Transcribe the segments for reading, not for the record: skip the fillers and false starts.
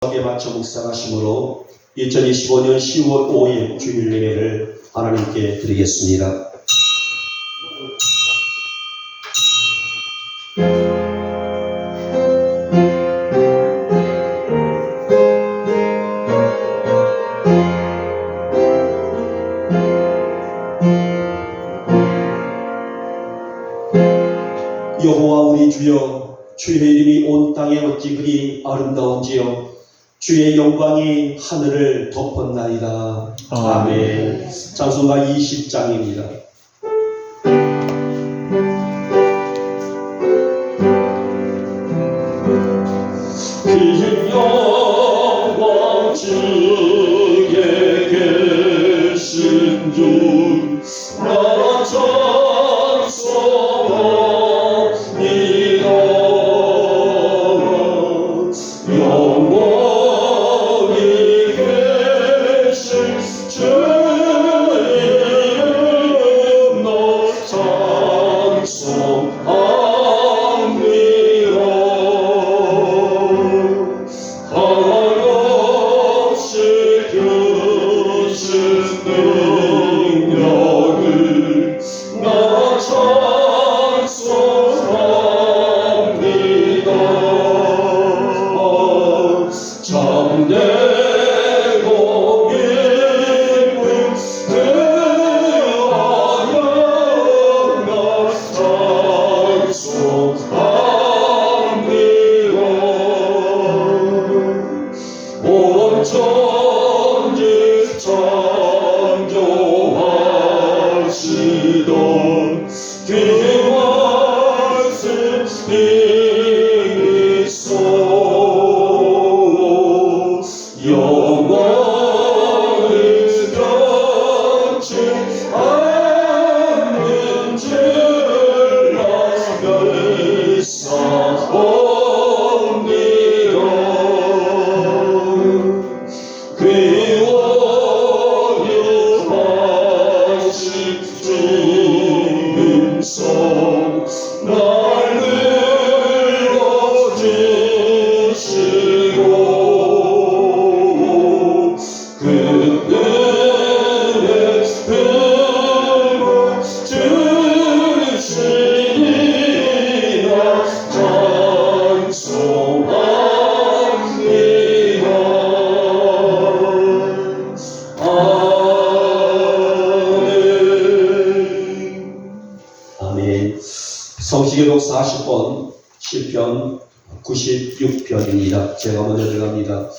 약속에 맞춰 묵상하심으로 2025년 10월 5일 주일 예배를 하나님께 드리겠습니다. 여호와 우리 주여, 주의 이름이 온 땅에 어찌 그리 아름다운지요. 주의 영광이 하늘을 덮었나이다. 아멘. 찬송가 20장입니다. 그 영광 주에 계신 주 나라 성시계록 40번 시편 96편입니다. 제가 먼저 들어갑니다.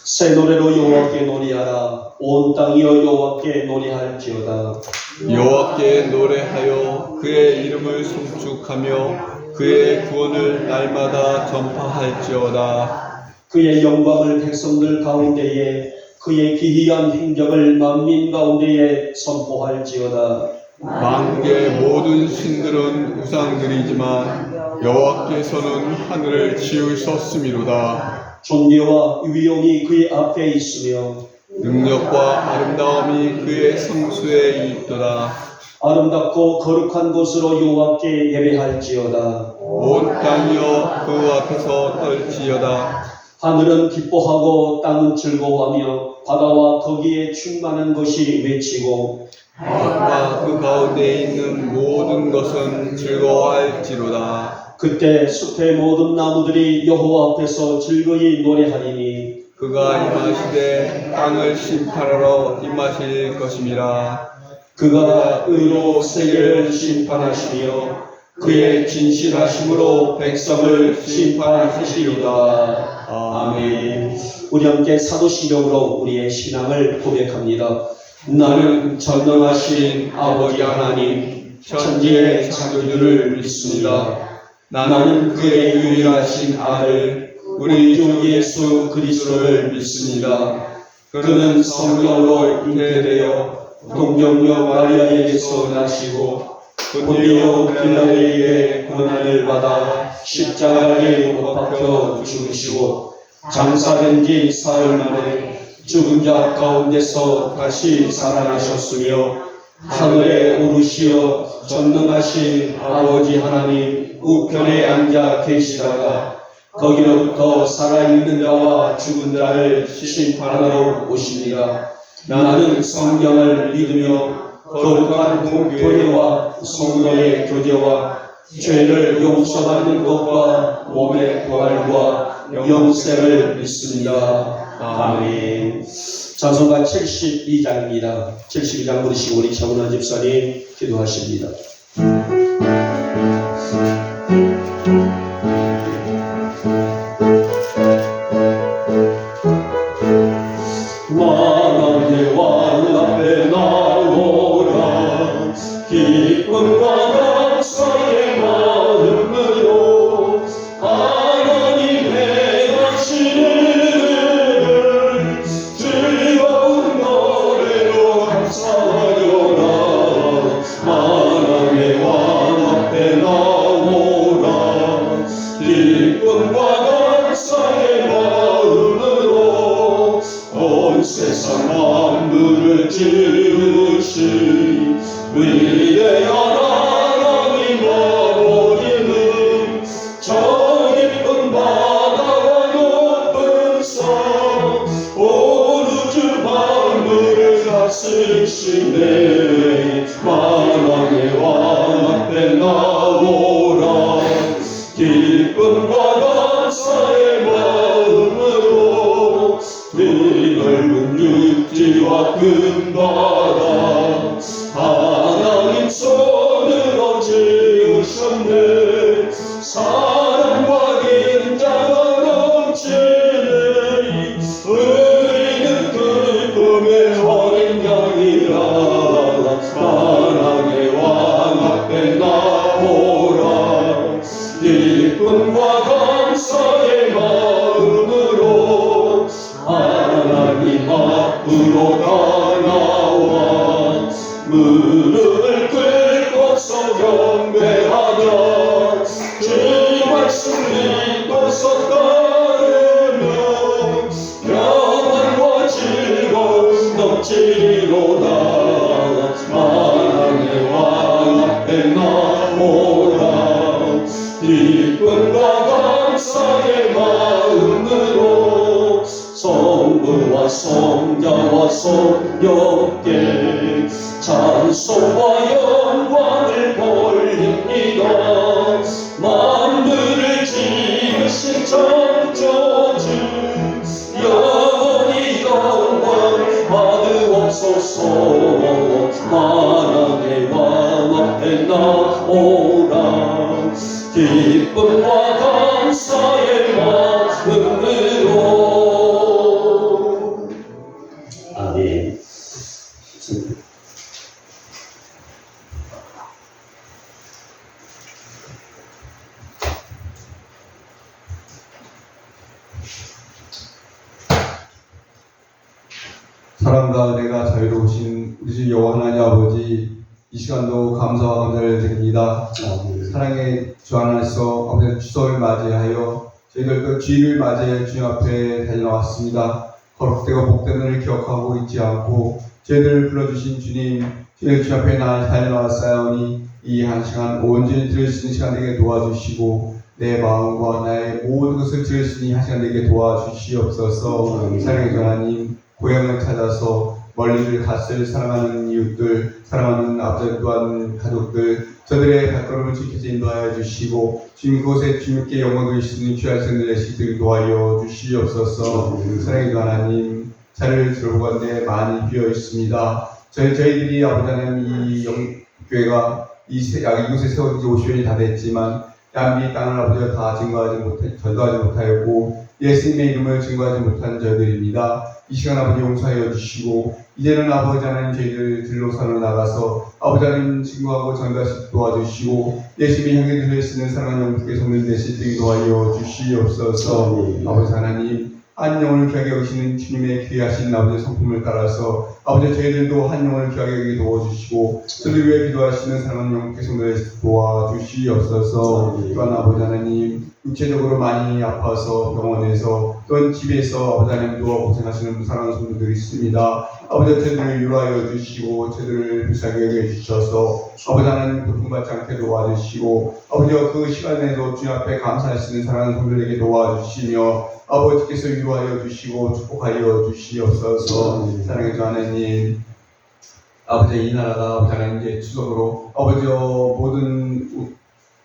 새 노래로 여호와께 노래하라. 온 땅이여 여호와께 노래할지어다. 여호와께 노래하여 그의 이름을 송축하며 그의 구원을 날마다 전파할지어다. 그의 영광을 백성들 가운데에 그의 기이한 행적을 만민 가운데에 선포할지어다. 만국의 모든 신들은 우상들이지만 여호와께서는 하늘을 지으셨음이로다. 존귀와 위엄이 그의 앞에 있으며 능력과 아름다움이 그의 성수에 있도다. 아름답고 거룩한 곳으로 여호와께 예배할지어다. 온 땅이여 그 앞에서 떨지어다. 하늘은 기뻐하고 땅은 즐거워하며 바다와 거기에 충만한 것이 외치고 바다와 그 가운데 있는 모든 것은 즐거워할지로다. 그때 숲의 모든 나무들이 여호와 앞에서 즐거이 노래하리니 그가 임하시되 땅을 심판하러 임하실 것임이라. 그가 의로 세계를 심판하시며 그의 진실하심으로 백성을 심판하시리로다. 아멘. 우리 함께 사도신경으로 우리의 신앙을 고백합니다. 나는 전능하신 아버지 하나님 천지의 창조주를 믿습니다. 나는 그의 유일하신 아들 우리 주 예수 그리스도를 믿습니다. 그는 성령으로 잉태되어 동정녀 마리아에게서 나시고 본디오 빌라도에게 고난을 받아 십자가에 못 박혀 죽으시고 장사된 지 사흘 만에 죽은 자 가운데서 다시 살아나셨으며 하늘에 오르시어 전능하신 아버지 하나님 우편에 앉아 계시다가 거기로부터 살아있는 자와 죽은 자를 심판하러 오십니다. 나는 성경을 믿으며 거룩한 공교회와 성도의 교제와 죄를 용서받는 것과 몸의 부활과 영생을 믿습니다. 아멘. 찬송가 72장입니다. 72장 부르시고 우리 정은아 집사님 기도하십니다. 만왕의 왕 앞에 나오라 기쁨과 감사의 마음으로 하나님의 하시는 즐거운 노래로 감사하여라. 만왕의 왕 앞에 나오라 기쁨과 감사의 마음으로 온 세상 만물을 지으신 위대한 하나님 아버지는 저 깊은 바다와 높은 산 온 우주 만물을 다스리시네. 만왕의 왕 앞에 나오라 기쁨과 감사의 마음으로 이 넓은 육지와 큰 바다 하나님 손으로 지으셨네. 사랑과 인자가 넘치네. 우리는 기쁨의 어린 양이라. 사랑의 왕 앞에 나오라 기쁨과 감사의 마음으로 하나님 앞으로 다 나와 무릎을 꿇고서 경배하자. 주 말씀 믿고서 따르며 평안과 즐거움 넘치리로다. 만왕의 왕 앞에 나오라 기쁨과 감사의 마음으로 성부와 성자와 성령께 찬송과 영광을 돌립니다. 만물을 지으신 창조주 영원히 영광 받으옵소서. 만왕의 왕 앞에 나오라 기쁨과 감사의 마음으로. 아멘. 사랑과 은혜가 자유로우신 우리 주 여호와 하나님 아버지, 이 시간도 감사와 감사를 드립니다. 사랑의 주 안에서 아버지 추석을 맞이하여 저희들도 주일을 맞이해 주님 앞에 달려나왔습니다. 거룩되고 복됨을 기억하고 있지 않고 저희들을 불러주신 주님, 저희들 주 앞에 달려나왔사오니 이 한 시간 온전히 들을 수 있는 시간 되게 도와주시고 내 마음과 나의 모든 것을 들을 수 있는 한 시간 되게 도와주시옵소서. 사랑의 주 하나님, 고향을 찾아서 멀리를 갔을 사랑하는 이웃들, 사랑하는 아버지 또한 가족들, 저들의 발걸음을 지켜서 인도하여 주시고 주님 그곳에 주님께 영광 돌리시는 귀한 생들의 시들을 도와여 주시옵소서. 사랑의 하나님, 자리를 들어보건대 많이 비어 있습니다. 저희들이 아버지 하나님 이 교회가 이곳에 세워진 지 50년이 다 됐지만 남미 땅을 아버지가 다 전도하지 못하였고 예수님의 이름을 증거하지 못한 저희들입니다. 이 시간 아버지 용서하여 주시고 이제는 아버지 하나님 저희들 들로산으로 나가서 아버지 하나님 증거하고 전도하시 도와주시고 예수님이 향해 들으시는 사랑하는 영국의 성들 되시길 도와여 주시옵소서. 아버지 하나님, 한 영혼을 귀하게 여기시는 주님의 귀하신 아버지 성품을 따라서 아버지 저희들도 한 영혼을 귀하게 여기 도와주시고 저를 위해 기도하시는 사랑하는 영국의 성들 도와주시옵소서. 또한 아버지 하나님, 육체적으로 많이 아파서 병원에서 또는 집에서 아버지 하나님 도와 고생하시는 사랑하는 성도들이 있습니다. 아버지 저들을 유로하여 주시고 저들을 불쌍히 여겨주셔서 아버지 하나님 고통받지 않게 도와주시고 아버지 그 시간에도 주님 앞에 감사할 수 있는 사랑하는 성도들에게 도와주시며 아버지께서 유로하여 주시고 축복하여 주시옵소서. 사랑해 주 하나님, 아버지 이 나라가 아버지 하나님 이제 추석으로 아버지 모든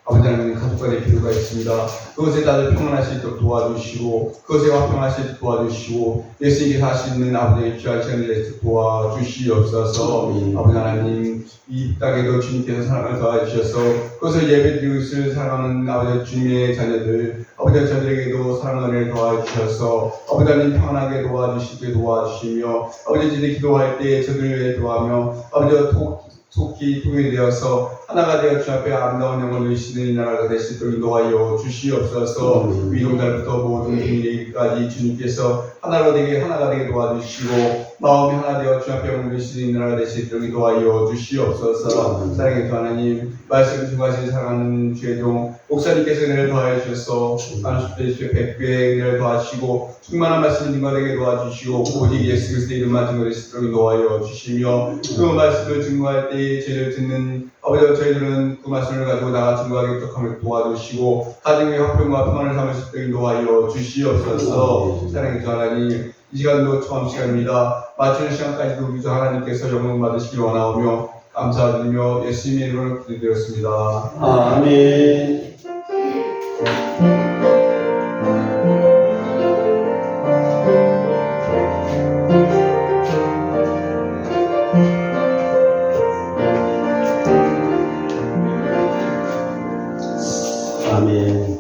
아버지 하나님 가족 간의 필요가 있습니다. 그것에 다들 평안할 수 있도록 도와주시고 그것에 화평할 수 있도록 도와주시고 예수님께서 하시는 아버지의 귀한 시간을 도와주시옵소서. 아버지 하나님 이 땅에도 주님께서 사랑을 더하주셔서 그것을 예배드리고 있을 사랑하는 아버지 주님의 자녀들 아버지 저들에게도 사랑을 더하주셔서 아버지 하나님 평안하게 도와주시게 도와주시며 아버지 저들이 기도할 때 저들을 위해 도와하며 아버지 속히 통일되어서 하나가 되어 주 앞에 아름다운 영혼을 누리시는 이 나라가 되시도록 인도하여 주시옵소서. 위동달부터 모든 국민에게까지 주님께서 하나가 되게 도와주시고 마음이 하나 되어 주 앞에 영혼을 누리시는 이 나라가 되시도록 인도하여 주시옵소서. 사랑의 주 하나님, 말씀 중하신 사랑하는 주의 종 목사님께서 은혜를 더하여 주셔서 30배 100배 은혜를 더하시고 충만한 말씀 증거되게 도와주시고 오직 예수 그리스도의 이름만 증거되시도록 인도하여 주시며 그 말씀을 증거할 때 저희를 듣는 아버지 저희들은 그 말씀을 가지고 나가 증거하기 부족함을 도와주시고 가정의 화평과 평안을 삼을 수 있도록 인도하여 주시옵소서. 사랑의 주 하나님, 이 시간도 처음 시간입니다. 마치는 시간까지도 우리 주 하나님께서 영광 받으시기 원하오며 감사드리며 예수님의 이름으로 기도드렸습니다. 아멘. 아멘.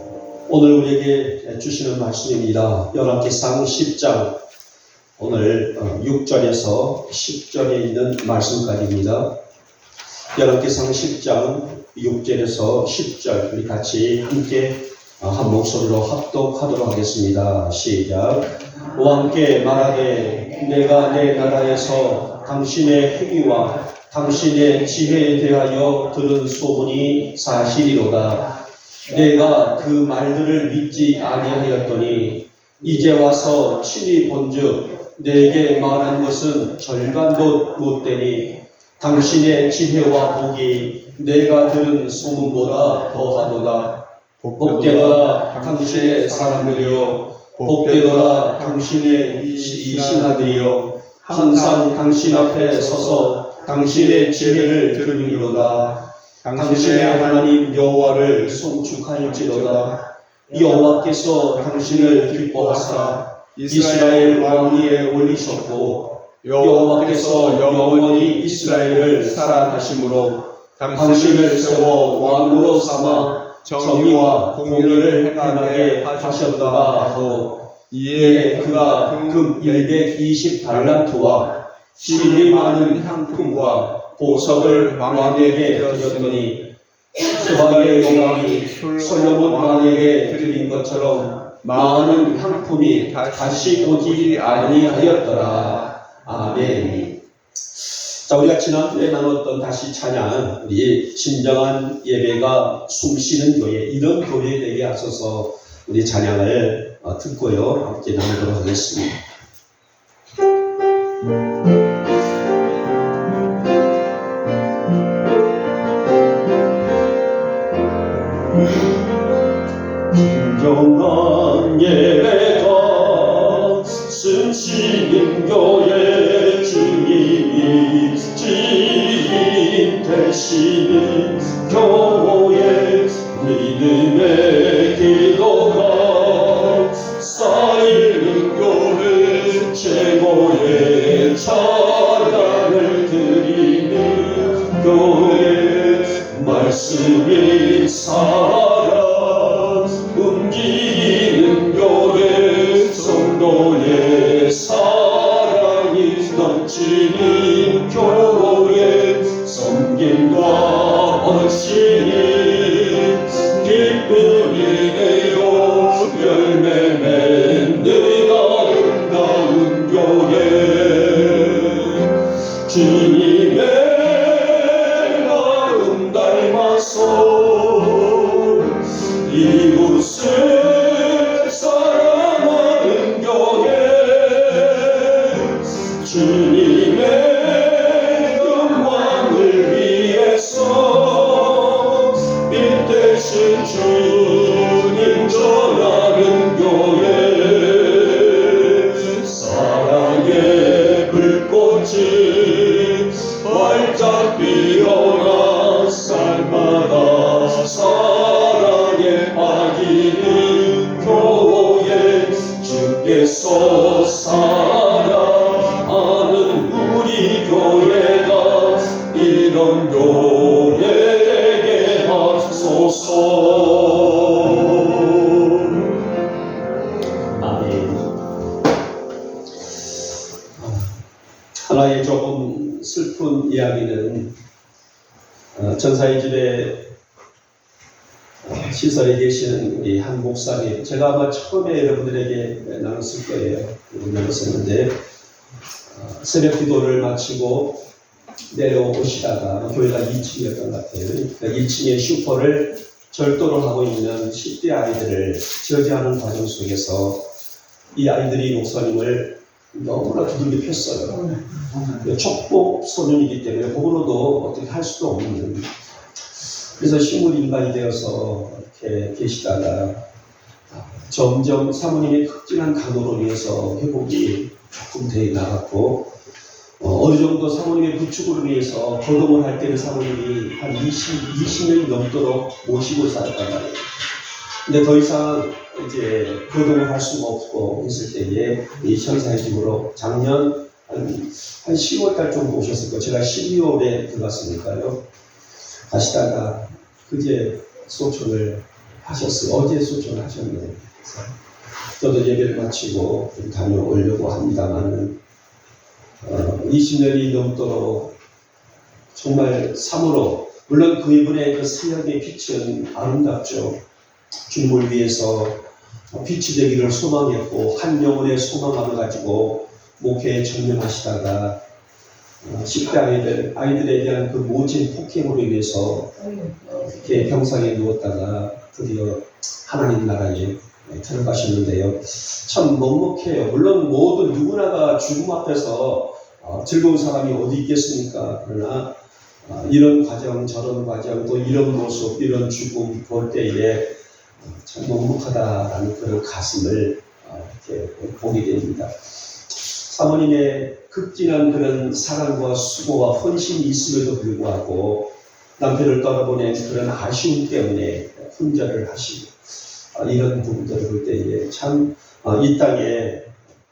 오늘 우리에게 주시는 말씀입니다. 열왕기상 10장 오늘 6절에서 10절에 있는 말씀까지입니다. 열왕기상 10장 6절에서 10절 우리 같이 함께 한 목소리로 합독하도록 하겠습니다. 시작. 왕께 말하되 내가 내 나라에서 당신의 행위와 당신의 지혜에 대하여 들은 소문이 사실이로다. 내가 그 말들을 믿지 아니하였더니 이제 와서 친히 본즉 내게 말한 것은 절반도 못되니 당신의 지혜와 복이 내가 들은 소문보다 더하도다. 복되도다 당신의 사람들이여, 복되도다 당신의 이 신하들이여, 항상 당신 앞에 서서 당신의 지혜를 들으리로다. 당신의 하나님 여호와를 송축할지로다. 여호와께서 당신을 기뻐하사 이스라엘 왕위에 올리셨고 여호와께서 영원히 이스라엘을 사랑하심으로 당신을 세워 왕으로 삼아 정의와 공의를 행하게 하셨다 하고, 이에 그가 금 120달란트와 질이 많은 향품과 보석을 왕에게 드렸더니 수박의 영광이 솔로몬 왕에게 드린 것처럼 많은 향품이 다시 오지 아니하였더라. 아멘. 자, 우리가 지난주에 나눴던 다시 찬양, 우리 진정한 예배가 숨쉬는 교회, 이런 교회에 되게 하소서 우리 찬양을 듣고요 함께 나누도록 하겠습니다. 진정한 예배가 숨쉬는 교회, 주님이 주인 되시는 교회, 믿음의 기도가 쌓이는 교회, 최고의 찬양을 드리는 교회, 말씀이 살아 움직이는 교회, 성도의 사랑이 넘치는 교회, 섬김과 헌신이 기쁨이 되어 열매 맺는 아름다운 교회, 주님의 영광을 위해서 빛대신 주님 전하는 교회 사랑의 불꽃이 활짝 피어나 삶마다 사랑에 빠지는 교회 주께서 사랑하는 우리 교회가 이런 교회 되게 하소서. 아멘. 하나의 조금 슬픈 이야기는 전사의 집에 시설에 계시는 우리 한 목사님, 제가 아마 처음에 여러분들에게 나눴을 거예요. 나눴었는데 새벽 기도를 마치고 내려오시다가 교회가 2층이었던 것 같아요. 그러니까 2층에 슈퍼를 절도를 하고 있는 10대 아이들을 저지하는 과정 속에서 이 아이들이 목사님을 너무나 두들겨 폈어요. 촉복 소년이기 때문에 그거로도 어떻게 할 수도 없는. 그래서 식물인간이 되어서 이렇게 계시다가 점점 사모님의 극진한 간호로 인해서 회복이 조금 돼 나갔고 어느 정도 사모님의 부축으로 인해서 거동을 할 때는 사모님이 한 20년이 넘도록 모시고 살았단 말이에요. 근데 더 이상 이제 거동을 할 수가 없고 했을 때에 이 천사의 집으로 작년 한 10월달 정도 오셨을 거예요. 제가 12월에 들어갔으니까요. 가시다가 그제 소천을 하셨어요. 어제 소천을 하셨네요. 그래서 저도 예배를 마치고 좀 다녀오려고 합니다만 20년이 넘도록 정말 참으로 물론 그분의 그 사역의 빛은 아름답죠. 주님을 위해서 빛이 되기를 소망했고 한 영혼의 소망을 가지고 목회에 전념하시다가 10대 아이들에 대한 그 모진 폭행으로 인해서 이렇게 병상에 누웠다가 드디어 하나님 나라에 들어가셨는데요. 참 먹먹해요. 물론 모든 누구나가 죽음 앞에서 즐거운 사람이 어디 있겠습니까? 그러나 이런 과정, 저런 과정, 또 이런 모습, 이런 죽음 볼 때에 참 먹먹하다라는 그런 가슴을 이렇게 보게 됩니다. 사모님의 극진한 그런 사랑과 수고와 헌신이 있음에도 불구하고 남편을 떠나보낸 그런 아쉬움 때문에 혼자를 하시고 이런 부분들을 볼 때에 참 이 땅에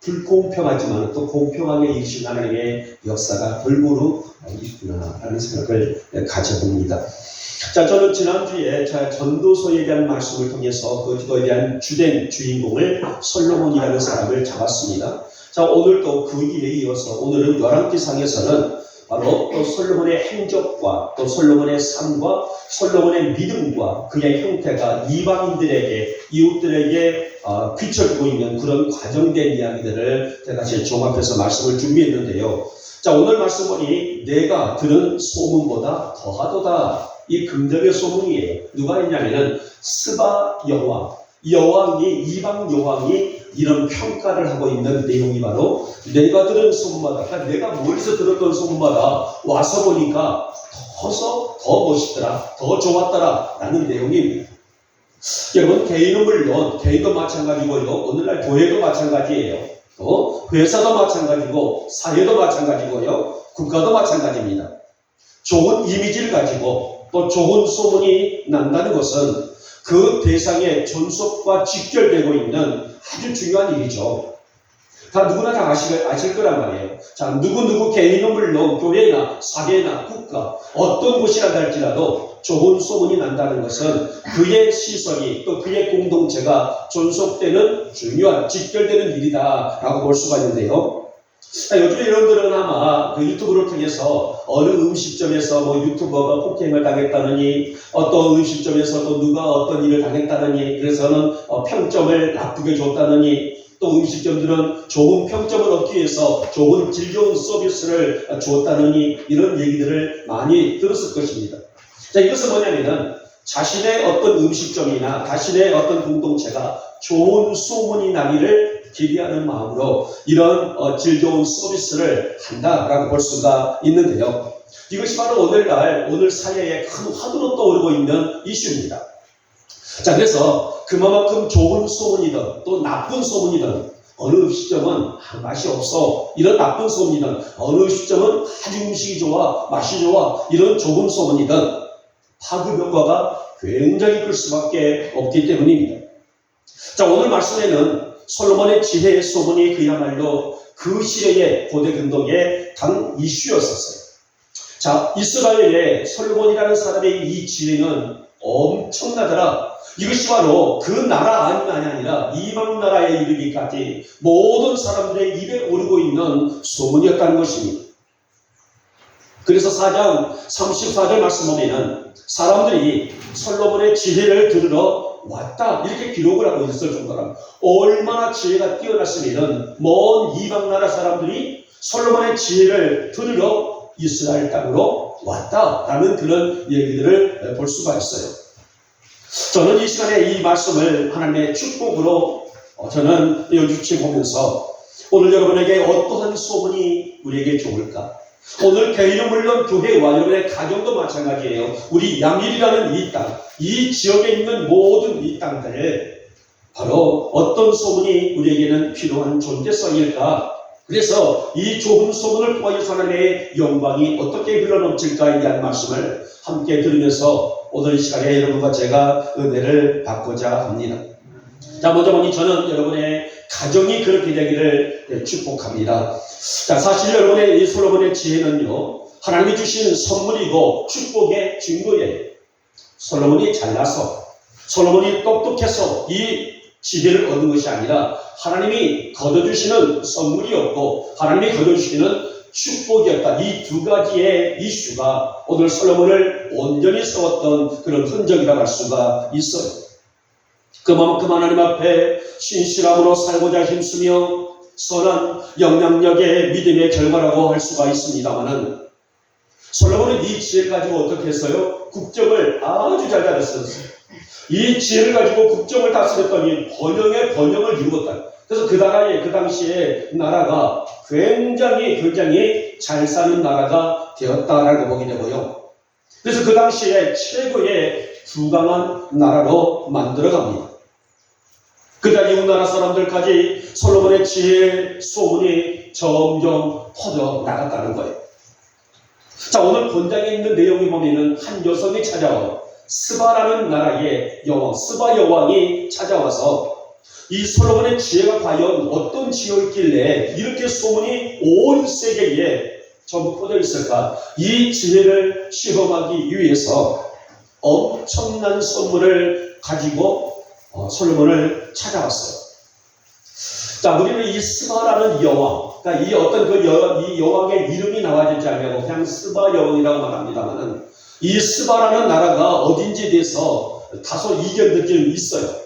불공평하지만 또 공평하게 이루신 하나님의 역사가 골고루 있구나라는 생각을 가져봅니다. 자, 저는 지난주에 전도서에 대한 말씀을 통해서 그거에 대한 주된 주인공을 솔로몬이라는 사람을 잡았습니다. 자, 오늘도 그 일에 이어서 오늘은 열왕기상에서는 바로 또 솔로몬의 행적과 또 솔로몬의 삶과 솔로몬의 믿음과 그의 형태가 이방인들에게 이웃들에게 비춰주고 있는 그런 과정된 이야기들을 제가 제 종합해서 말씀을 준비했는데요. 자, 오늘 말씀 보니 내가 들은 소문보다 더하도다. 이 긍정의 소문이에요. 누가 했냐면은 스바 여왕이 이방 여왕이 이런 평가를 하고 있는 내용이 바로 내가 들은 소문마다, 그러니까 내가 멀리서 들었던 소문마다 와서 보니까 더 멋있더라, 더 좋았더라 라는 내용입니다. 여러분, 개인은 물론 개인도 마찬가지고요, 오늘날 교회도 마찬가지예요. 또 회사도 마찬가지고 사회도 마찬가지고요, 국가도 마찬가지입니다. 좋은 이미지를 가지고 또 좋은 소문이 난다는 것은 그 대상의 존속과 직결되고 있는 아주 중요한 일이죠. 다 누구나 다 아실 거란 말이에요. 자, 누구 개인은 물론 교회나 사회나 국가 어떤 곳이라 할지라도 좋은 소문이 난다는 것은 그의 시선이 또 그의 공동체가 존속되는 중요한 직결되는 일이다라고 볼 수가 있는데요. 요즘에 여러분들은 아마 그 유튜브를 통해서 어느 음식점에서 유튜버가 폭행을 당했다느니 어떤 음식점에서 또 누가 어떤 일을 당했다느니 그래서는 평점을 나쁘게 줬다느니 또 음식점들은 좋은 평점을 얻기 위해서 좋은 질 좋은 서비스를 줬다느니 이런 얘기들을 많이 들었을 것입니다. 자, 이것은 뭐냐면은 자신의 어떤 음식점이나 자신의 어떤 공동체가 좋은 소문이 나기를 기대하는 마음으로 이런 질 좋은 서비스를 한다라고 볼 수가 있는데요. 이것이 바로 오늘날 오늘 사회에 큰 화두로 떠오르고 있는 이슈입니다. 자, 그래서 그만큼 좋은 소문이든 또 나쁜 소문이든 어느 시점은 맛이 없어 이런 나쁜 소문이든 어느 시점은 아주 음식이 좋아 맛이 좋아 이런 좋은 소문이든 파급 효과가 굉장히 클 수밖에 없기 때문입니다. 자, 오늘 말씀에는 솔로몬의 지혜의 소문이 그야말로 그 시대의 고대 근동의 당 이슈였었어요. 자, 이스라엘의 솔로몬이라는 사람의 이 지혜는 엄청나더라. 이것이 바로 그 나라만이 아니라 이방 나라에 이르기까지 모든 사람들의 입에 오르고 있는 소문이었다는 것입니다. 그래서 4장 34절 말씀 보면은 사람들이 솔로몬의 지혜를 들으러 왔다 이렇게 기록을 하고 있을 정도로 얼마나 지혜가 뛰어났으면 먼 이방 나라 사람들이 솔로몬의 지혜를 들으러 이스라엘 땅으로 왔다라는 그런 얘기들을 볼 수가 있어요. 저는 이 시간에 이 말씀을 하나님의 축복으로 저는 여주치 보면서 오늘 여러분에게 어떠한 소문이 우리에게 좋을까? 오늘 교회는 물론 교회와 여러분의 가정도 마찬가지예요. 우리 양일이라는 이 땅, 이 지역에 있는 모든 이 땅들 바로 어떤 소문이 우리에게는 필요한 존재성일까? 그래서 이 좋은 소문을 통하여 하나님의 영광이 어떻게 흘러넘칠까에 대한 말씀을 함께 들으면서 오늘 이 시간에 여러분과 제가 은혜를 받고자 합니다. 자, 먼저 보니 저는 여러분의 가정이 그렇게 되기를 축복합니다. 자, 사실 여러분의 이 솔로몬의 지혜는요, 하나님이 주신 선물이고 축복의 증거예요. 솔로몬이 잘나서, 솔로몬이 똑똑해서 이 지혜를 얻은 것이 아니라 하나님이 거둬주시는 선물이었고 하나님이 거둬주시는 축복이었다. 이 두 가지의 이슈가 오늘 솔로몬을 온전히 세웠던 그런 흔적이라고 할 수가 있어요. 그만큼 하나님 앞에 신실함으로 살고자 힘쓰며 선한 영향력의 믿음의 결과라고 할 수가 있습니다만은 솔로몬은 이 지혜를 가지고 어떻게 했어요? 국정을 아주 잘 다녔어요. 이 지혜를 가지고 국정을 다스렸더니 번영을 이루었다. 그래서 그 나라에 그 당시에 나라가 굉장히 잘 사는 나라가 되었다라고 보게 되고요. 그래서 그 당시에 최고의 부강한 나라로 만들어갑니다. 그러다 이웃 나라 사람들까지 솔로몬의 지혜의 소문이 점점 퍼져 나갔다는 거예요. 자, 오늘 본장에 있는 내용이 보면은 한 여성이 찾아와요. 스바라는 나라의 여왕, 스바 여왕이 찾아와서 이 솔로몬의 지혜가 과연 어떤 지혜였길래 이렇게 소문이 온 세계에 전부 퍼져 있을까? 이 지혜를 시험하기 위해서 엄청난 선물을 가지고 솔로몬을 찾아왔어요. 자, 우리는 이 스바라는 여왕, 그러니까 이 어떤 이 여왕의 이름이 나와지지 않냐고 그냥 스바 여왕이라고 말합니다만은 이 스바라는 나라가 어딘지에 대해서 다소 이견들이 좀 있어요.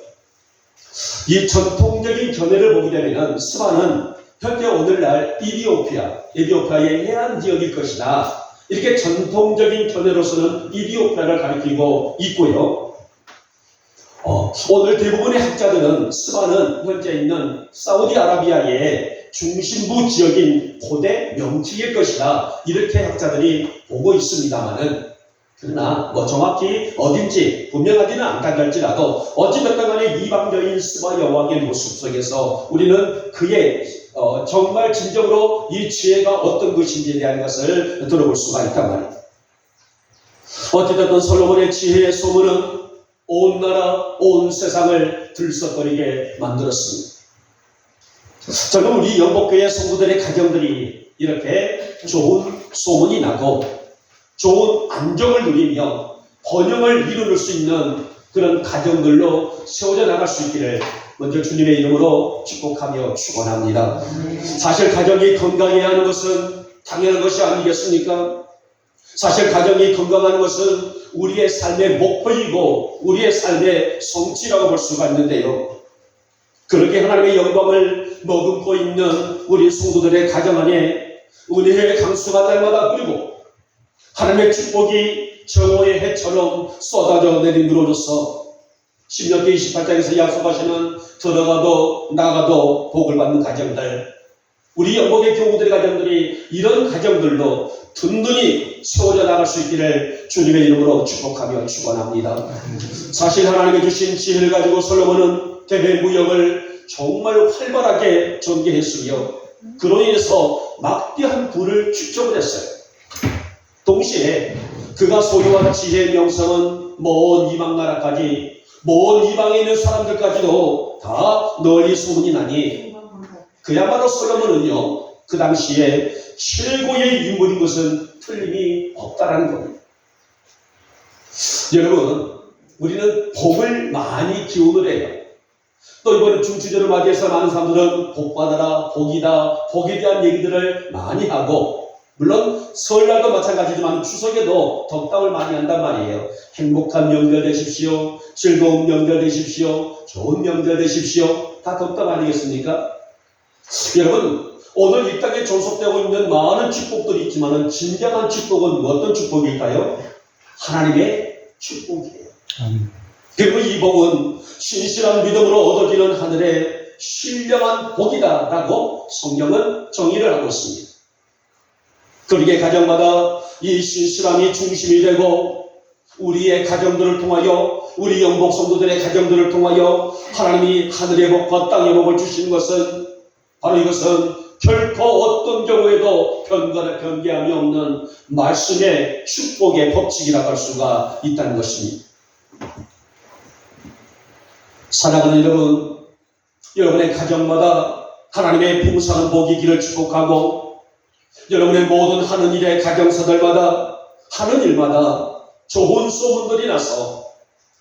이 전통적인 견해를 보게 되면 스바는 현재 오늘날 에티오피아의 해안 지역일 것이다. 이렇게 전통적인 견해로서는 이디오피아를 가리키고 있고요. 오늘 대부분의 학자들은 스바는 현재 있는 사우디아라비아의 중심부 지역인 고대 명칭일 것이다. 이렇게 학자들이 보고 있습니다만은 그러나 정확히 어딘지 분명하지는 않다 할지라도 어찌됐든 간에 이방적인 스바 여왕의 모습 속에서 우리는 그의 정말 진정으로 이 지혜가 어떤 것인지에 대한 것을 들어볼 수가 있단 말이에요. 어찌됐든 솔로몬의 지혜의 소문은 온 나라, 온 세상을 들썩거리게 만들었습니다. 저는 우리 영복교회 성도들의 가정들이 이렇게 좋은 소문이 나고 좋은 안정을 누리며 번영을 이룰 수 있는 그런 가정들로 세워져 나갈 수 있기를 먼저 주님의 이름으로 축복하며 축원합니다. 사실 가정이 건강해야 하는 것은 당연한 것이 아니겠습니까? 사실 가정이 건강한 것은 우리의 삶의 목표이고 우리의 삶의 성취라고 볼 수가 있는데요. 그렇게 하나님의 영광을 머금고 있는 우리 성도들의 가정 안에 은혜의 강수가 날마다 흐르고 하나님의 축복이 정오의 해처럼 쏟아져 내림으로써 신명기 28장에서 약속하시는 들어가도 나가도 복을 받는 가정들, 우리 영복의 교우들의 가정들이 이런 가정들로 든든히 세워져 나갈 수 있기를 주님의 이름으로 축복하며 축원합니다. 사실 하나님이 주신 지혜를 가지고 솔로몬은 대외무역을 정말 활발하게 전개했으며 그로 인해서 막대한 부를 축적을 했어요. 동시에 그가 소유한 지혜의 명성은 먼 이방 나라까지, 먼 이방에 있는 사람들까지도 다 널리 소문이 나니 그야말로 솔로몬은요, 그 당시에 최고의 인물인 것은 틀림이 없다라는 겁니다. 여러분, 우리는 복을 많이 기원을 해요. 또 이번에 중추절을 맞이해서 많은 사람들은 복 받아라, 복이다, 복에 대한 얘기들을 많이 하고, 물론 설날도 마찬가지지만 추석에도 덕담을 많이 한단 말이에요. 행복한 명절 되십시오, 즐거운 명절 되십시오, 좋은 명절 되십시오. 다 덕담 아니겠습니까? 여러분, 오늘 이 땅에 존속되고 있는 많은 축복들이 있지만 진정한 축복은 어떤 축복일까요? 하나님의 축복이에요. 그리고 이 복은 신실한 믿음으로 얻어지는 하늘의 신령한 복이다라고 성경은 정의를 하고 있습니다. 그러기에 가정마다 이 신실함이 중심이 되고 우리의 가정들을 통하여, 우리 영복 성도들의 가정들을 통하여 하나님이 하늘의 복과 땅의 복을 주시는 것은 바로 이것은 결코 어떤 경우에도 변개함이 없는 말씀의 축복의 법칙이라고 할 수가 있다는 것입니다. 사랑하는 여러분, 여러분의 가정마다 하나님의 풍성한 복이 있기를 축복하고, 여러분의 모든 하는 일의 가정사들마다 하는 일마다 좋은 소문들이 나서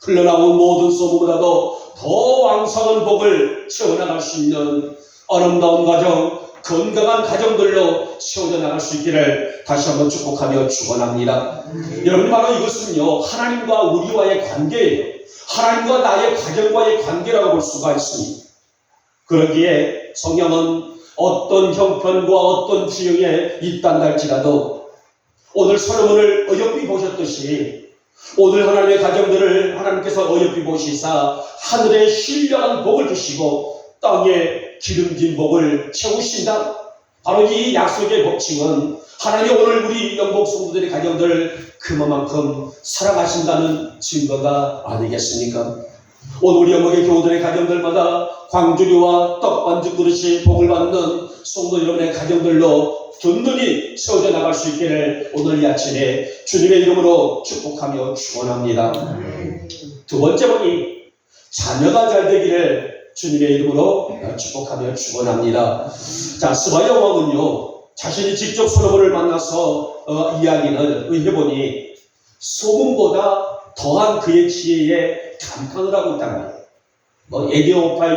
흘러나온 모든 소문보다도 더 왕성한 복을 채워나갈 수 있는 아름다운 가정, 건강한 가정들로 세워져 나갈 수 있기를 다시 한번 축복하며 축원합니다. 여러분, 바로 이것은요, 하나님과 우리와의 관계예요. 하나님과 나의 가정과의 관계라고 볼 수가 있습니다. 그러기에 성경은 어떤 형편과 어떤 지형에 있단 할지라도 오늘 솔로몬을 어여삐 보셨듯이 오늘 하나님의 가정들을 하나님께서 어여삐 보시사 하늘의 신령한 복을 주시고 땅에 기름진 복을 채우신다. 바로 이 약속의 법칙은 하나님이 오늘 우리 영복 성도들의 가정들을 그만큼 사랑하신다는 증거가 아니겠습니까? 오늘 우리 영복의 교우들의 가정들마다 광주리와 떡반죽 그릇이 복을 받는 성도 여러분의 가정들로 든든히 세워져 나갈 수 있기를 오늘 이 아침에 주님의 이름으로 축복하며 축원합니다. 두 번째 번이 자녀가 잘 되기를 주님의 이름으로 축복하며 축원합니다. 자, 스바야 왕은요, 자신이 직접 솔로몬을 만나서 이야기를 해보니 소문보다 더한 그의 지혜에 감탄을 하고 있단 말이에요. 에디오피아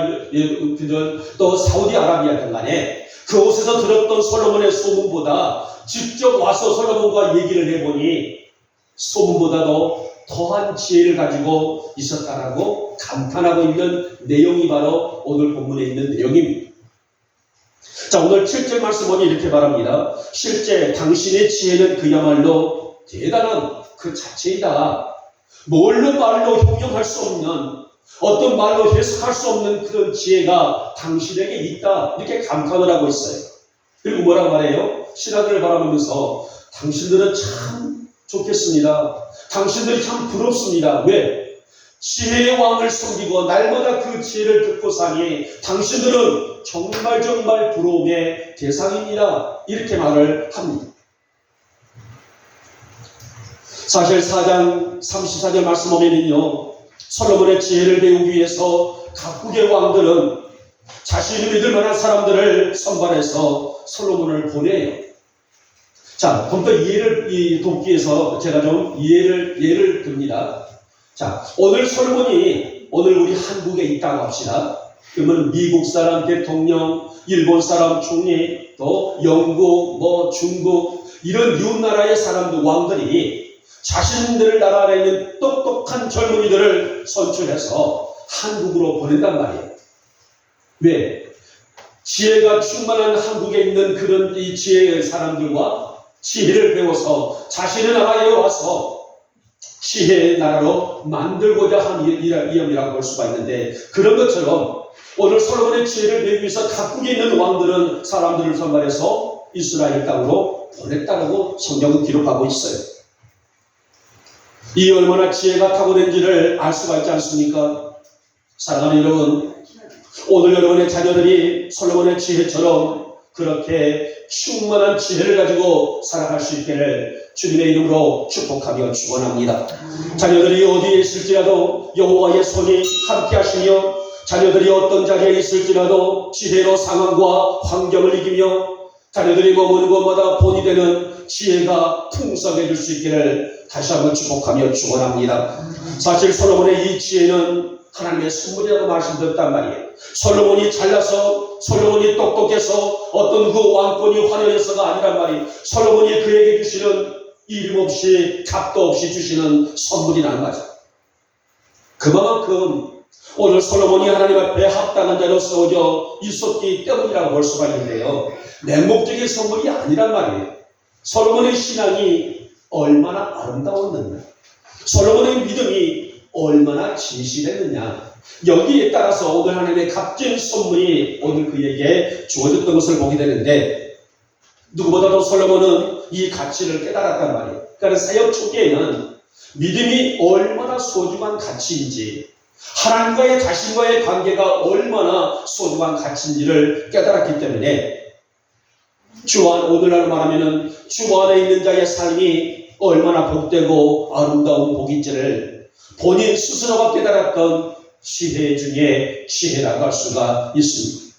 또 사우디아라비아 등 간에 그곳에서 들었던 솔로몬의 소문보다 직접 와서 솔로몬과 얘기를 해보니 소문보다도 더한 지혜를 가지고 있었다라고 감탄하고 있는 내용이 바로 오늘 본문에 있는 내용입니다. 자, 오늘 7절 말씀 보니 이렇게 말합니다. 실제 당신의 지혜는 그야말로 대단한 그 자체이다. 뭘로 말로 형용할 수 없는, 어떤 말로 해석할 수 없는 그런 지혜가 당신에게 있다. 이렇게 감탄을 하고 있어요. 그리고 뭐라고 말해요? 신하들을 바라보면서 당신들은 참 좋겠습니다. 당신들이 참 부럽습니다. 왜? 지혜의 왕을 섬기고 날마다 그 지혜를 듣고 사니 당신들은 정말 부러움의 대상입니다. 이렇게 말을 합니다. 사실 4장 34절 말씀 보면은요, 솔로몬의 지혜를 배우기 위해서 각국의 왕들은 자신이 믿을 만한 사람들을 선발해서 솔로몬을 보내요. 자, 좀 더 이해를 돕기 위해서 제가 좀 예를 듭니다. 자, 오늘 솔로몬이 오늘 우리 한국에 있다고 합시다. 그러면 미국 사람 대통령, 일본 사람 총리, 또 영국, 중국 이런 이웃나라의 사람들, 왕들이 자신들 나라 안에 있는 똑똑한 젊은이들을 선출해서 한국으로 보낸단 말이에요. 왜? 지혜가 충만한 한국에 있는 그런 이 지혜의 사람들과 지혜를 배워서 자신의 나라에 와서 지혜의 나라로 만들고자 한 위험이라고 볼 수가 있는데, 그런 것처럼 오늘 솔로몬의 지혜를 배우기 위해서 각국에 있는 왕들은 사람들을 선발해서 이스라엘 땅으로 보냈다고 성경은 기록하고 있어요. 이 얼마나 지혜가 탁월한지를 알 수가 있지 않습니까? 사랑하는 여러분, 오늘 여러분의 자녀들이 솔로몬의 지혜처럼 그렇게 충만한 지혜를 가지고 살아갈 수 있기를 주님의 이름으로 축복하며 축원합니다. 자녀들이 어디에 있을지라도 여호와의 손이 함께 하시며, 자녀들이 어떤 자리에 있을지라도 지혜로 상황과 환경을 이기며, 자녀들이 머무는 곳마다 본이 되는 지혜가 풍성해질 수 있기를 다시 한번 축복하며 축원합니다. 사실 솔로몬의 이 지혜는 하나님의 선물이라고 말씀드렸단 말이에요. 솔로몬이 잘나서, 솔로몬이 똑똑해서 어떤 그 왕권이 화려해서가 아니란 말이에요. 솔로몬이 그에게 주시는 이름 없이 값도 없이 주시는 선물이라는 거죠. 그만큼 오늘 솔로몬이 하나님 앞에 합당한 자로 세워져 있었기 때문이라고 볼 수가 있는데요, 맹목적인 선물이 아니란 말이에요. 솔로몬의 신앙이 얼마나 아름다웠느냐, 솔로몬의 믿음이 얼마나 진실했느냐, 여기에 따라서 오늘 하나님의 값진 선물이 오늘 그에게 주어졌던 것을 보게 되는데, 누구보다도 솔로몬은 이 가치를 깨달았단 말이에요. 그러니까 사역 초기에는 믿음이 얼마나 소중한 가치인지, 하나님과의 자신과의 관계가 얼마나 소중한 가치인지를 깨달았기 때문에 주 안, 오늘날 말하면은 주 안에 있는 자의 삶이 얼마나 복되고 아름다운 복인지를 본인 스스로가 깨달았던 지혜 중에 지혜라고 할 수가 있습니다.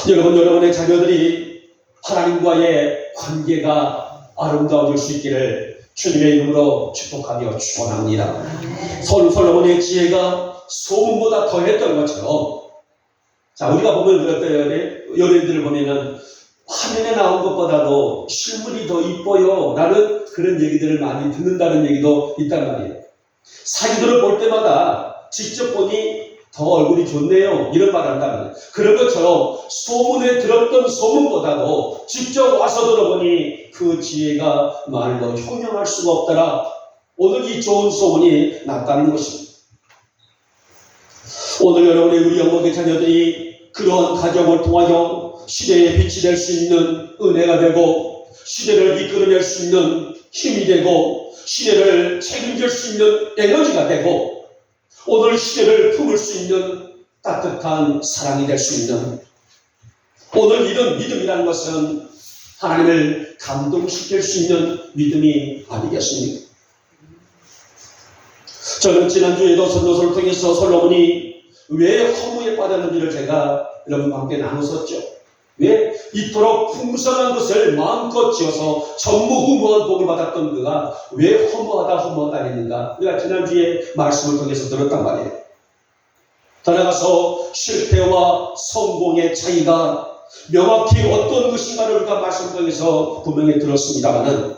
여러분의 자녀들이 하나님과의 관계가 아름다워질 수 있기를 주님의 이름으로 축복하며 축원합니다. 솔로몬의 지혜가 소금보다 더했던 것처럼, 자, 우리가 보면 그랬대요. 연예인들을 보면은 화면에 나온 것보다도 실물이 더 이뻐요 라는 그런 얘기들을 많이 듣는다는 얘기도 있단 말이에요. 사진들을 볼 때마다 직접 보니 더 얼굴이 좋네요 이런 말을 한다면, 그런 것처럼 소문에 들었던 소문보다도 직접 와서 들어보니 그 지혜가 말로 형용할 수가 없더라. 오늘 이 좋은 소문이 났다는 것입니다. 오늘 여러분의 우리 영목의 자녀들이 그러한 가정을 통하여 시대의 빛이 될 수 있는 은혜가 되고, 시대를 이끌어낼 수 있는 힘이 되고, 시대를 책임질 수 있는 에너지가 되고, 오늘 시대를 품을 수 있는 따뜻한 사랑이 될 수 있는, 오늘 이런 믿음이라는 것은 하나님을 감동시킬 수 있는 믿음이 아니겠습니까? 저는 지난주에도 선교서를 통해서 솔로몬이 왜 허무에 빠졌는지를 제가 여러분과 함께 나눴었죠. 왜 이토록 풍성한 것을 마음껏 지어서 전무후무한 복을 받았던 그가 왜 허무하다 했는가, 우리가 지난주에 말씀을 통해서 들었단 말이에요. 더 나아가서 실패와 성공의 차이가 명확히 어떤 것인가를 우리가 말씀 통해서 분명히 들었습니다마는,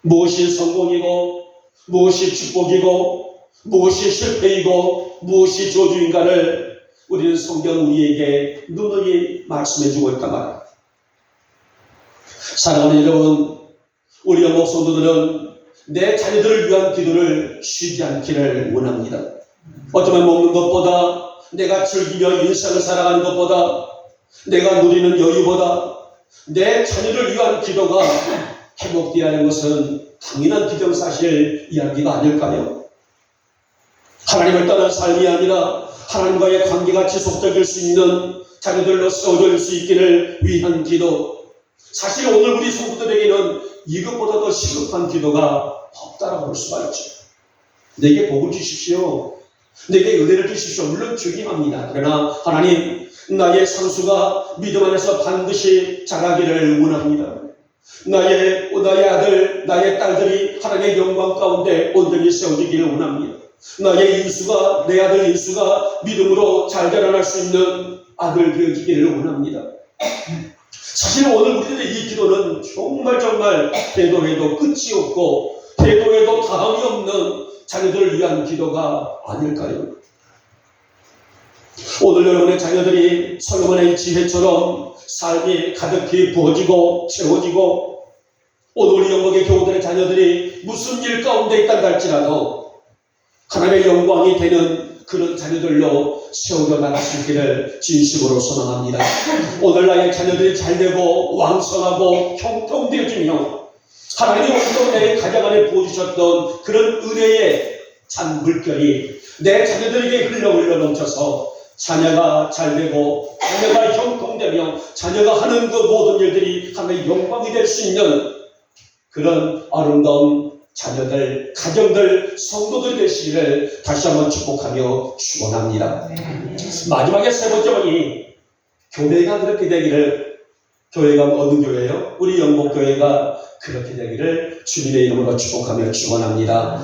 무엇이 성공이고 무엇이 축복이고 무엇이 실패이고 무엇이 저주인가를 우리는 성경 우리에게 누누이 말씀해주고 있단 말이에요. 사랑하는 여러분, 우리 영목 성도들은 내 자녀들을 위한 기도를 쉬지 않기를 원합니다. 어쩌면 먹는 것보다, 내가 즐기며 인생을 살아가는 것보다, 내가 누리는 여유보다 내 자녀를 위한 기도가 회복되어야 하는 것은 당연한 기정사실 이야기가 아닐까요? 하나님을 떠난 삶이 아니라 하나님과의 관계가 지속적일 수 있는 자녀들로 세워질 수 있기를 위한 기도, 사실 오늘 우리 성도들에게는 이것보다 더 시급한 기도가 없다라고 볼 수가 있죠. 내게 복을 주십시오, 내게 은혜를 주십시오, 물론 주긴 합니다. 그러나 하나님, 나의 상수가 믿음 안에서 반드시 자라기를 원합니다. 나의 아들, 나의 딸들이 하나님의 영광 가운데 온전히 세워지기를 원합니다. 나의 인수가, 내 아들 인수가 믿음으로 잘 자라날 수 있는 아들 되어지기를 원합니다. 사실 오늘 우리들의 이 기도는 정말 해도 해도 끝이 없고 해도 해도 다함이 없는 자녀들을 위한 기도가 아닐까요? 오늘 여러분의 자녀들이 솔로몬의 지혜처럼 삶이 가득히 부어지고 채워지고, 오늘 우리 영광의 교우들의 자녀들이 무슨 일 가운데 있다 할지라도 하나님의 영광이 되는 그런 자녀들로 세워져 나갈 수 있기를 진심으로 소망합니다. 오늘 나의 자녀들이 잘되고 왕성하고 형통되어지며 하나님이 오늘 내 가정 안에 부어주셨던 그런 은혜의 찬 물결이 내 자녀들에게 흘러 넘쳐서 자녀가 잘되고 자녀가 형통되며 자녀가 하는 그 모든 일들이 하나님의 영광이 될 수 있는 그런 아름다운 자녀들, 가정들, 성도들 되시기를 다시 한번 축복하며 축원합니다. 마지막에 세 번째 번이 교회가 그렇게 되기를, 교회가 어느 교회예요? 우리 영복교회가 그렇게 되기를 주님의 이름으로 축복하며 축원합니다.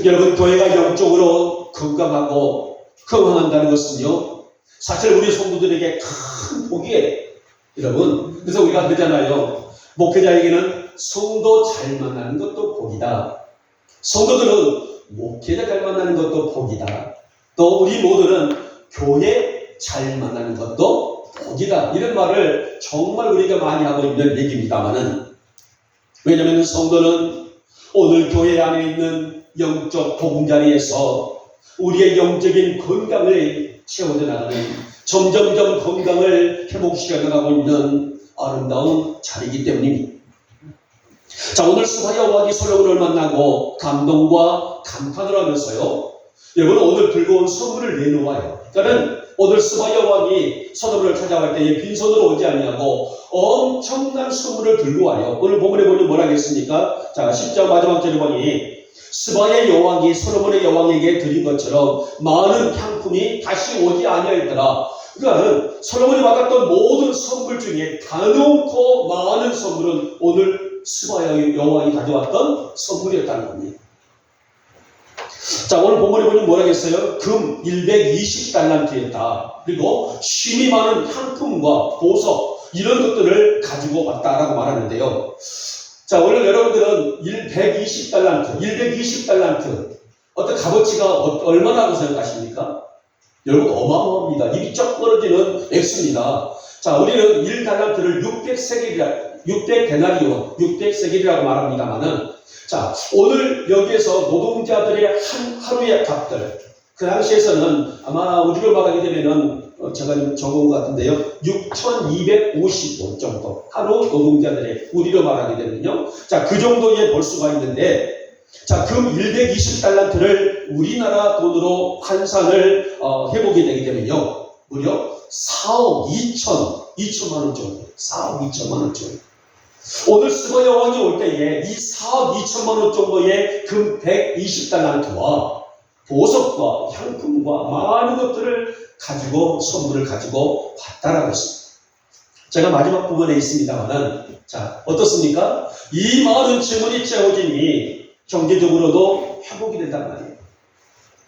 여러분, 교회가 영적으로 건강하고 건강한다는 것은요, 사실 우리 성도들에게 큰 복이에요. 여러분, 그래서 우리가 그러잖아요. 목회자에게는 성도 잘 만나는 것도 복이다. 성도들은 목회자 잘 만나는 것도 복이다. 또 우리 모두는 교회 잘 만나는 것도 복이다. 이런 말을 정말 우리가 많이 하고 있는 얘기입니다만은, 왜냐하면 성도는 오늘 교회 안에 있는 영적 복음자리에서 우리의 영적인 건강을 채워져 나가는, 점점점 건강을 회복시켜 나가고 있는 아름다운 자리이기 때문입니다. 자, 오늘 스바야 왕이 솔로몬을 만나고 감동과 감탄을 하면서요, 여러분 오늘 들고 온 선물을 내놓아요. 그러니까 오늘 스바야 왕이 솔로몬을 찾아갈 때에 빈손으로 오지 않냐고 엄청난 선물을 들고 와요. 오늘 본문에 보니 뭐라 했습니까? 자, 10장 마지막 절에 보니 스바야 여왕이 솔로몬의 여왕에게 드린 것처럼 많은 향품이 다시 오지 아니하였더라. 그러니까 솔로몬이 받았던 모든 선물 중에 가놓고 많은 선물은 오늘 스바야 여왕이 가져왔던 선물이었다는 겁니다. 자, 오늘 본문에 보니 뭐라 했어요? 금 120달란트였다. 그리고 쉼이 많은 향품과 보석 이런 것들을 가지고 왔다라고 말하는데요. 자, 오늘 여러분들은 120달란트 어떤 값어치가 얼마라고 생각하십니까? 여러분 어마어마합니다. 입이 쩍 벌어지는 액수입니다. 자, 우리는 1달란트를 600데나리온, 600세겔이라고 말합니다만은, 자, 오늘 여기에서 노동자들의 한 하루의 값들, 그 당시에서는 아마 우리로 말하게 되면은 제가 적은 것 같은데요, 6,250원 정도 하루 노동자들의 우리로 말하게 되면요, 자, 그 정도에 볼 수가 있는데, 자, 금 120달란트를 우리나라 돈으로 환산을 해보게 되게 되면요, 무려 4억 2천만 원 정도, 4억 2천만 원 정도. 오늘 스바야 왕이 올 때에 이 4억 2천만 원 정도의 금 120달란트와 보석과 향품과 많은 것들을 가지고 선물을 가지고 왔다라고 했습니다. 제가 마지막 부분에 있습니다만은, 자, 어떻습니까? 이 많은 질문이 채워지니 경제적으로도 회복이 된단 말이에요.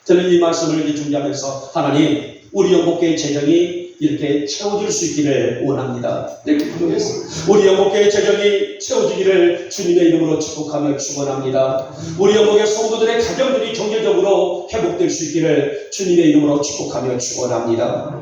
저는 이 말씀을 이렇게 준비하면서 하나님, 우리 영복교의 재정이 이렇게 채워질 수 있기를 원합니다. 이렇게 기도했습니다. 우리 영복교의 재정이 채워지기를 주님의 이름으로 축복하며 축원합니다. 우리 영복의 성도들의 가정들이 경제적으로 회복될 수 있기를 주님의 이름으로 축복하며 축원합니다.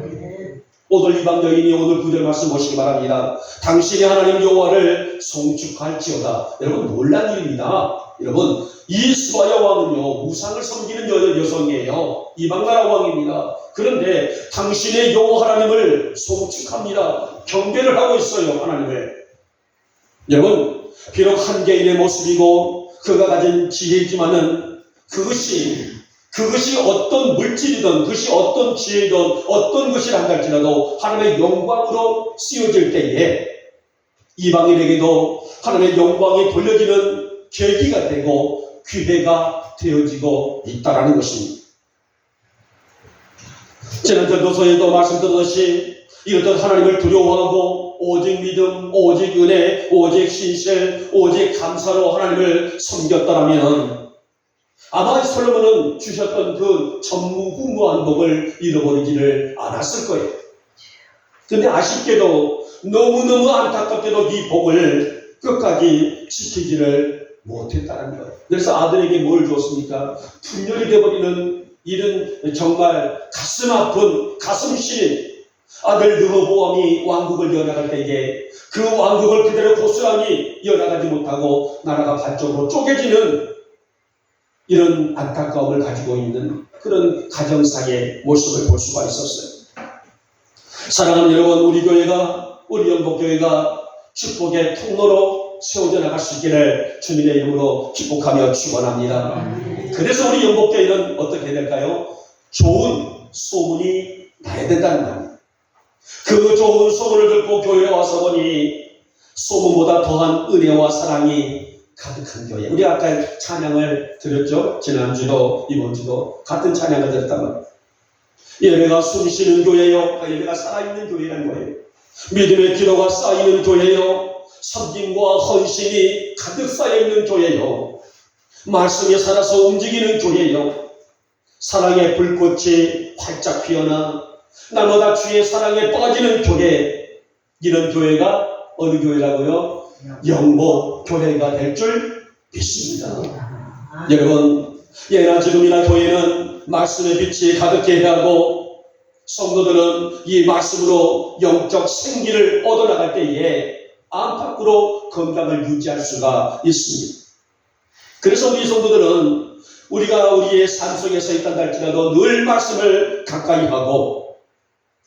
오늘 이방 여인이 오늘 구절 말씀 보시기 바랍니다. 당신이 하나님 여호와를 송축할지어다. 여러분 놀란 일입니다. 여러분, 이 스바야 왕은요, 우상을 섬기는 여성이에요. 이방나라 왕입니다. 그런데 당신의 여호와 하나님을 송축합니다. 경배를 하고 있어요, 하나님을. 여러분, 비록 한 개인의 모습이고 그가 가진 지혜이지만은 그것이 어떤 물질이든 그것이 어떤 지혜든 어떤 것이라 할지라도 하나님의 영광으로 쓰여질 때에 이방인에게도 하나님의 영광이 돌려지는 계기가 되고 기회가 되어지고 있다라는 것입니다. 지난 전도서에도 말씀드렸듯이 이렇듯 하나님을 두려워하고 오직 믿음, 오직 은혜, 오직 신실, 오직 감사로 하나님을 섬겼더라면 아마 솔로몬은 주셨던 그 전무후무한 복을 잃어버리지를 않았을 거예요. 그런데 아쉽게도 너무너무 안타깝게도 이 복을 끝까지 지키지를 못했다는 거예요. 그래서 아들에게 뭘 줬습니까? 분열이 되어버리는 이런 정말 가슴 아픈, 가슴 시린 아들 르호보암이 왕국을 이어나갈 때에 그 왕국을 그대로 고스란히 이어나가지 못하고 나라가 반쪽으로 쪼개지는 이런 안타까움을 가지고 있는 그런 가정상의 모습을 볼 수가 있었어요. 사랑하는 여러분, 우리 교회가, 우리 영복교회가 축복의 통로로 세워져 나갈 수 있기를 주님의 이름으로 축복하며 축원합니다. 그래서 우리 영복교회는 어떻게 해야 될까요? 좋은 소문이 나야 된다는 겁니다. 그 좋은 소문을 듣고 교회에 와서 보니 소문보다 더한 은혜와 사랑이 가득한 교회. 우리 아까 찬양을 드렸죠? 지난주도 이번주도 같은 찬양을 드렸다면 예배가 숨쉬는 교회요, 예배가 살아있는 교회라는 거예요. 믿음의 기도가 쌓이는 교회요, 섬김과 헌신이 가득 쌓여있는 교회요, 말씀이 살아서 움직이는 교회요, 사랑의 불꽃이 활짝 피어나 날마다 주의 사랑에 빠지는 교회. 이런 교회가 어느 교회라고요? 영복교회가 될 줄 믿습니다. 여러분, 예나 지금이나 교회는 말씀의 빛이 가득해야 하고 성도들은 이 말씀으로 영적 생기를 얻어나갈 때에 안팎으로 건강을 유지할 수가 있습니다. 그래서 우리 성도들은 우리가 우리의 삶 속에서 있단다 할지라도 늘 말씀을 가까이 하고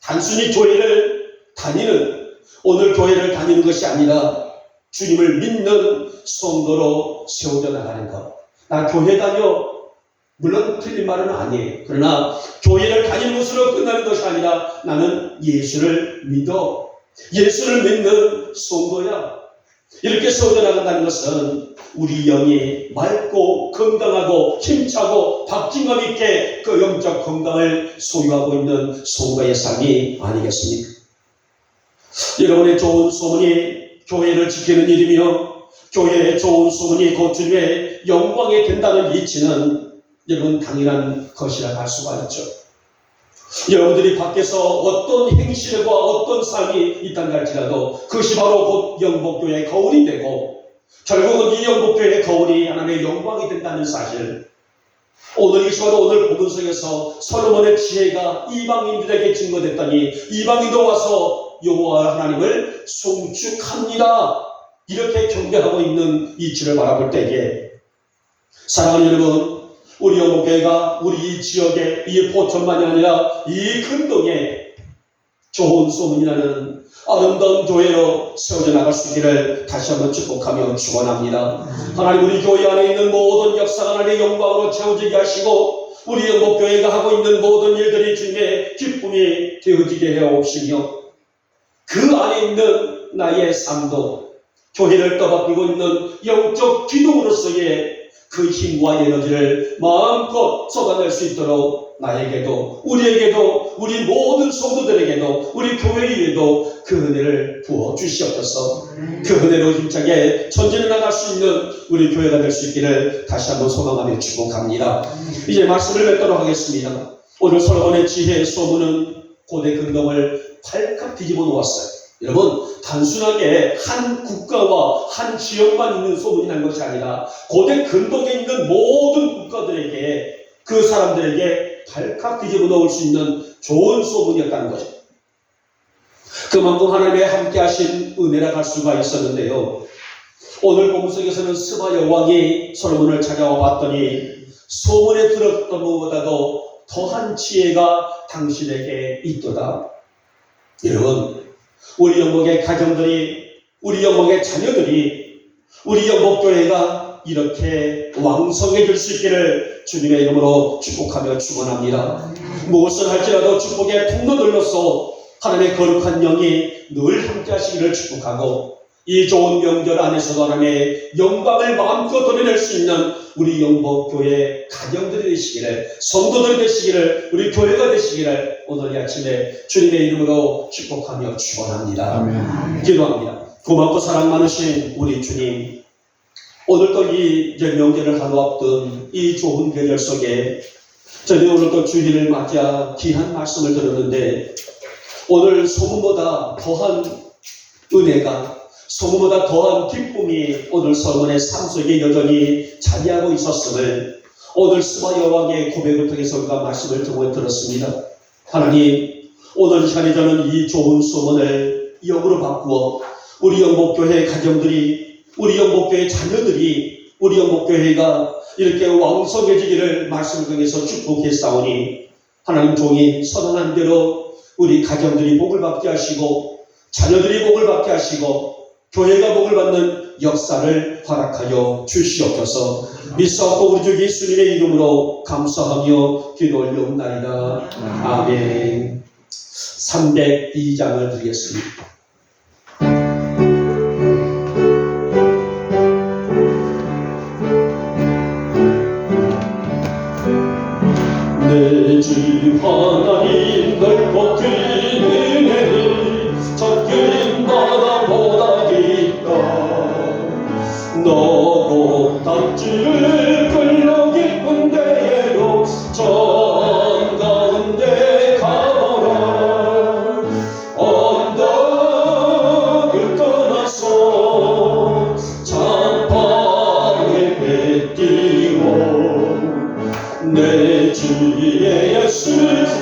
단순히 교회를 다니는, 오늘 교회를 다니는 것이 아니라 주님을 믿는 성도로 세워져 나가는 것. 나 교회 다녀. 물론 틀린 말은 아니에요. 그러나 교회를 다니는 것으로 끝나는 것이 아니라 나는 예수를 믿어. 예수를 믿는 성도야. 이렇게 세워져 나간다는 것은 우리 영이 맑고 건강하고 힘차고 박진감 있게 그 영적 건강을 소유하고 있는 성도의 삶이 아니겠습니까? 여러분의 좋은 소문이 교회를 지키는 일이며 교회의 좋은 소문이 곧 주님의 영광이 된다는 이치는 여러분 당연한 것이라 할 수가 있죠. 여러분들이 밖에서 어떤 행실과 어떤 삶이 있단가 할지라도 그것이 바로 곧 영복교회의 거울이 되고 결국은 이 영복교회의 거울이 하나님의 영광이 된다는 사실. 오늘 이것이 바로 오늘 복음 속에서 솔로몬의 지혜가 이방인들에게 증거됐더니 이방인도 와서 여호와 하나님을 송축합니다. 이렇게 경배하고 있는 이치를 바라볼 때에 사랑하는 여러분, 우리 영복교회가 우리 이 지역에 이 포천만이 아니라 이 근동에 좋은 소문이 나는 아름다운 교회로 세워져 나갈 수 있기를 다시 한번 축복하며 축원합니다. 하나님, 우리 교회 안에 있는 모든 역사가 하나님의 영광으로 채워지게 하시고 우리 영복교회가 하고 있는 모든 일들이 주님의 기쁨이 되어지게 해옵시며 그 안에 있는 나의 삶도 교회를 떠받들고 있는 영적 기둥으로서의 그 힘과 에너지를 마음껏 쏟아낼 수 있도록 나에게도 우리에게도 우리 모든 성도들에게도 우리 교회에게도 그 은혜를 부어 주시옵소서. 그 은혜로 힘차게 전진해 나갈 수 있는 우리 교회가 될 수 있기를 다시 한번 소망하며 축복합니다. 이제 말씀을 맺도록 하겠습니다. 오늘 솔로몬의 지혜의 소문은 고대 근동을 발칵 뒤집어 놓았어요. 여러분, 단순하게 한 국가와 한 지역만 있는 소문이 난 것이 아니라 고대 근동에 있는 모든 국가들에게 그 사람들에게 발칵 뒤집어 놓을 수 있는 좋은 소문이었다는 거죠. 그만큼 하나님의 함께 하신 은혜라 할 수가 있었는데요. 오늘 본문 속에서는 스바 여왕이 솔로몬을 찾아와 봤더니 소문에 들었던 것보다도 더한 지혜가 당신에게 있도다. 여러분, 우리 영목의 가정들이, 우리 영목의 자녀들이, 우리 영목교회가 이렇게 왕성해질 수 있기를 주님의 이름으로 축복하며 축원합니다. 무엇을 할지라도 축복의 통로들로서 하나님의 거룩한 영이 늘 함께 하시기를 축복하고 이 좋은 명절 안에서도 하나님의 영광을 마음껏 드러낼 수 있는 우리 영복교회 가정들이 되시기를, 성도들이 되시기를, 우리 교회가 되시기를 오늘 이 아침에 주님의 이름으로 축복하며 축원합니다. 아멘. 기도합니다. 고맙고 사랑 많으신 우리 주님, 오늘도 이 명절을 하루 앞둔 이 좋은 계절 속에 저희 오늘도 주일을 맞아 귀한 말씀을 들었는데 오늘 소문보다 더한 은혜가, 소문보다 더한 기쁨이 오늘 솔로몬의 삶 속에 여전히 자리하고 있었음을 오늘 스바 여왕의 고백을 통해서 우리가 말씀을 들었습니다. 하나님, 오늘 시간에 저는 이 좋은 소문을 역으로 바꾸어 우리 영복교회 가정들이, 우리 영복교회 자녀들이, 우리 영복교회가 이렇게 왕성해지기를 말씀을 통해서 축복했사오니 하나님 종이 선언한 대로 우리 가정들이 복을 받게 하시고 자녀들이 복을 받게 하시고 교회가 복을 받는 역사를 허락하여 주시옵소서. 믿사옵고 우리 주 예수님의 이름으로 감사하며 기도 올려옵나이다. 아멘. 302장을 드리겠습니다. 내 주 하나님 넓고 큰 은혜를 적은 바다보다 깊다. 너고 닭줄을 끌러 깊은 데로 전 가운데 가보라. 언덕을 떠나서 창파에 배 띄워 내 주 예수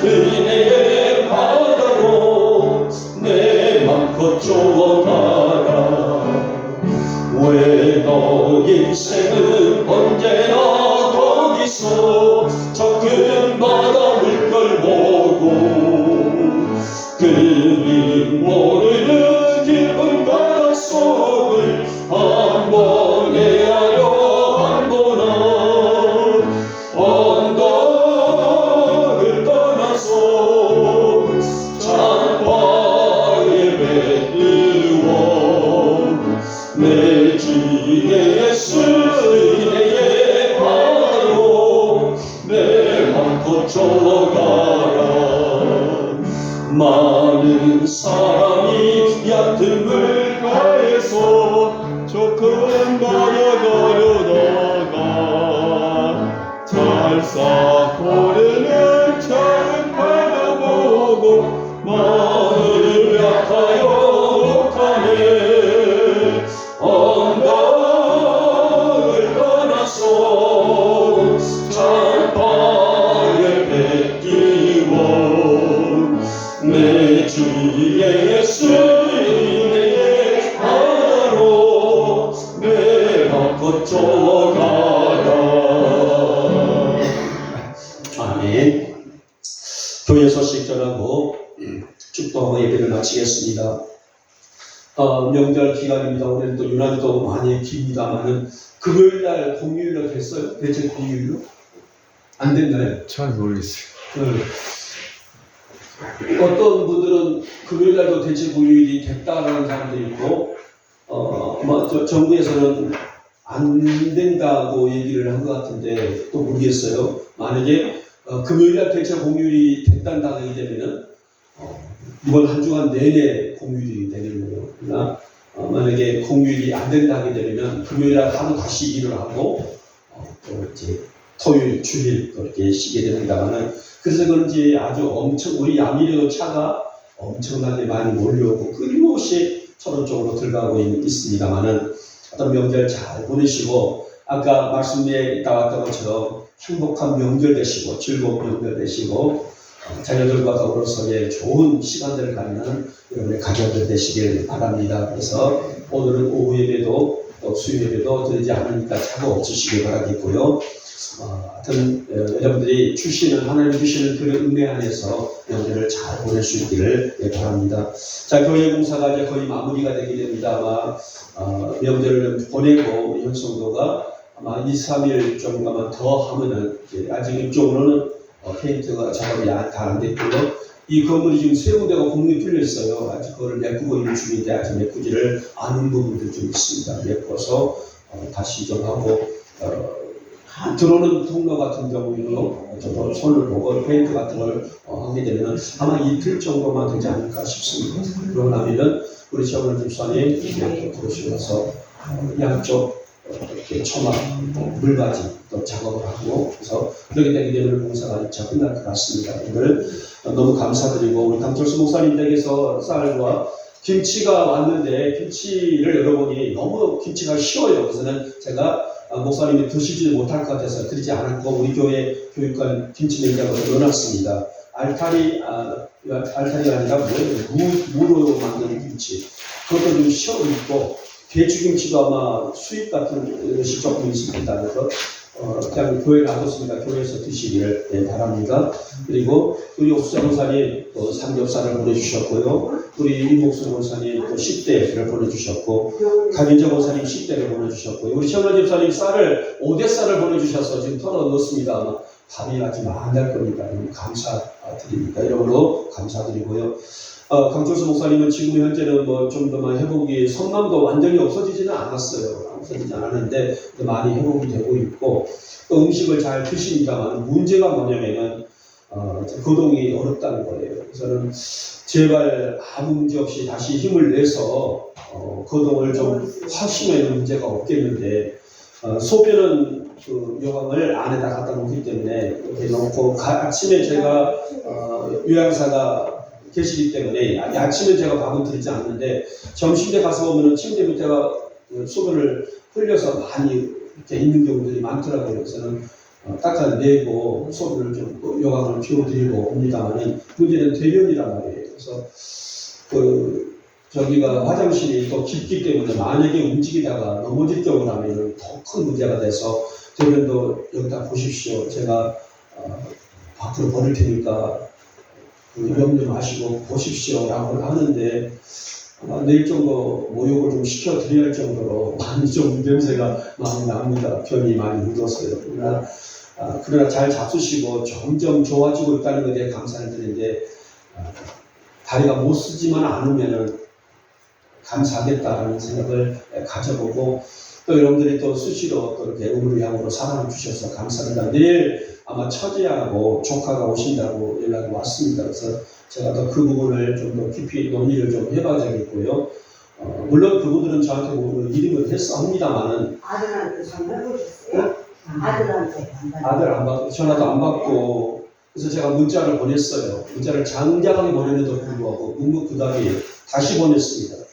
은혜의 바다로 내 맘 거쳐가라. 왜 너 인생은 언제나 거기서 저 큰 바다 물결 보고 그리 모르는 깊은 바닷속을 한 번 헤아려 한 번아. 언덕을 떠나서 창파에 배뜨워 내 주 예수 은혜의 바다로 내 맘 거쳐가라. 많은 사람이 얕은 물가에서 저 큰 바다 걸어다가 찰싹 고르는 작은 바다 보고 마음을 약하여 못하네. 언덕을 떠나서 창파에 배 띄워 내 주 예수 은혜의 바다로 내 맘 거쳐가라. 아멘. 교회 소식 전하고 축도하고 예배를 마치겠습니다. 명절 기간입니다. 올해는 유난히도 많이 깁니다만은 금요일날 공휴일로 됐어요? 대체 공휴일로? 안 됐나요? 잘 모르겠어요. 어떤 분들은 금요일날도 대체 공휴일이 됐다라는 사람들이 있고 정부에서는 안 된다고 얘기를 한 것 같은데 또 모르겠어요. 만약에 금요일날 대체 공휴일이 됐다고 하게 되면은 이번 한 주간 내내 공휴일이 되는 거예요. 그러나 만약에 공휴일이 안 된다 하게 되면 금요일날 하루 다시 일을 하고 또 이제 토요일, 주일 그렇게 쉬게 됩니다만은 그래서 그런지 아주 우리 야미르도 차가 엄청나게 많이 몰려오고 끊임없이 철원 쪽으로 들어가고 있습니다만은 어떤 명절 잘 보내시고 아까 말씀에 나왔던 것처럼 행복한 명절 되시고 즐거운 명절 되시고 자녀들과 더불어서 좋은 시간들을 갖는 여러분의 가정들 되시길 바랍니다. 그래서 오늘은 오후 예배도 또 수요 예배도 드리지 않으니까 차고 없으시길 바라겠고요. 하여튼 여러분들이 하나님 주시는 그런 은혜 안에서 명절을 잘 보낼 수 있기를 바랍니다. 자, 교회 공사가 이제 거의 마무리가 되게 됩니다. 아마 명절을 보내고 우리 현성도가 아마 2-3일 정도만 더 하면은 아직 이쪽으로는 페인트가 작업이 다 안 됐고요. 이 건물이 지금 세 군데가 공문이 뚫려 있어요. 아직 그거를 메꾸고 있는 중인데 아직 메꾸지를 않은 부분들 좀 있습니다. 메꿔서 다시 좀 하고 들어오는 통로 같은 경우에도 좀 손을 보고 페인트 같은 걸 하게 되면 아마 이틀 정도만 되지 않을까 싶습니다. 그러고 나면은 우리 정원 집사님 이렇게 들어오셔서 양쪽 이렇게 초막, 물받이 또 작업을 하고 그래서 그렇게 되게 되면 공사가 2차 끝날 것 같습니다. 오늘 너무 감사드리고 우리 강철수 목사님 댁에서 쌀과 김치가 왔는데 김치를 열어보니 너무 김치가 쉬워요. 그래서는 제가 목사님이 드시지 못할 것 같아서 드리지 않았고 우리 교회 교육관 김치 냉장고에 넣어놨습니다. 알타리가 아니라 무로 만든 김치. 그것도 좀 시험 있고, 배추김치도 아마 수입 같은 것이 조금 있습니다. 그래서 그냥 교회 놔뒀습니다. 교회에서 드시기를 바랍니다. 그리고 우리 옥수자 목사님 또 삼겹살을 보내주셨고요. 우리 이목수 목사님 또 10대를 보내주셨고, 강인자 목사님 10대를 보내주셨고요. 우리 최원호 집사님 쌀을 5대 쌀을 보내주셔서 지금 털어 넣었습니다. 아마 밥이 아주 많이 날 겁니다. 감사드립니다. 이러므로 감사드리고요. 강철수 목사님은 지금 현재는 뭐 좀 더 많이 회복이, 성남도 완전히 없어지지는 않았어요. 없어지지 않았는데 많이 회복이 되고 있고, 또 음식을 잘 드십니다만 문제가 뭐냐면은 거동이 어렵다는 거예요. 그래서는 제발 아무 문제 없이 다시 힘을 내서 거동을 좀 하시면 문제가 없겠는데, 소변은 그 요강을 안에다 갖다 놓기 때문에 이렇게 놓고, 아침에 제가 요양사가 계시기 때문에 아침에 제가 밥은 드리지 않는데, 점심때 가서 보면은 침대 밑에가 소변을 흘려서 많이 이렇게 있는 경우들이 많더라고요. 그래서는 닦아내고 소변을 좀 요강을 피워드리고 옵니다만은 문제는 대변이란 말이에요. 그래서 저기가 화장실이 또 깊기 때문에 만약에 움직이다가 넘어질 경우라면 더 큰 문제가 돼서, 대변도 여기다 보십시오. 제가 밖으로 버릴 테니까 염려 마시고 보십시오 라고 하는데, 내일 정도 모욕을 좀 시켜드려야 할 정도로 많이 좀 냄새가 많이 납니다. 변이 많이 묻어서요. 그러나 잘 잡수시고 점점 좋아지고 있다는 것에 감사를 드리는데, 다리가 못 쓰지만 않으면은 감사하겠다라는 생각을 가져보고, 또 여러분들이 또 수시로 또 이렇게 우물향으로 사랑을 주셔서 감사합니다. 내일 아마 처제하고 조카가 오신다고 연락이 왔습니다. 그래서 제가 더 그 부분을 좀 더 깊이 논의를 좀 해봐야 되겠고요. 물론 그분들은 저한테 모르는 이름을 했어 합니다만은, 아들한테 전화해보셨어요? 아들한테 아들 안 받고 전화도 안 받고, 그래서 제가 문자를 보냈어요. 문자를 장장하게 보냈는데도 불구하고 묵묵부답이 다시 보냈습니다.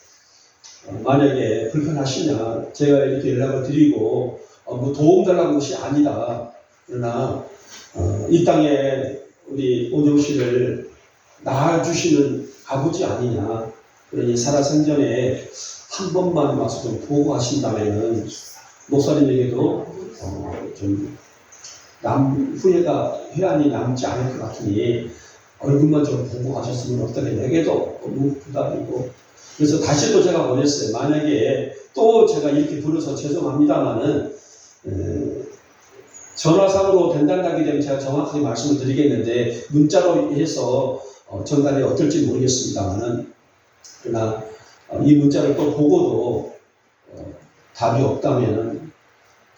만약에 불편하시면 제가 이렇게 연락을 드리고 뭐 도움 달라는 것이 아니다. 그러나 이 땅에 우리 오정 씨를 낳아주시는 아버지 아니냐. 그러니 살아생전에 한 번만 와서 좀 보고 하신다면은 목사님에게도 좀 후회가 회한이 남지 않을 것 같으니 얼굴만 좀 보고 가셨으면 어떻게, 내게도 너무 부담이고. 그래서 다시 또 제가 보냈어요. 만약에 또 제가 이렇게 불러서 죄송합니다만은 전화상으로 된다기 되면 제가 정확하게 말씀을 드리겠는데, 문자로 해서 전달이 어떨지 모르겠습니다만은, 그러나 이 문자를 또 보고도 답이 없다면은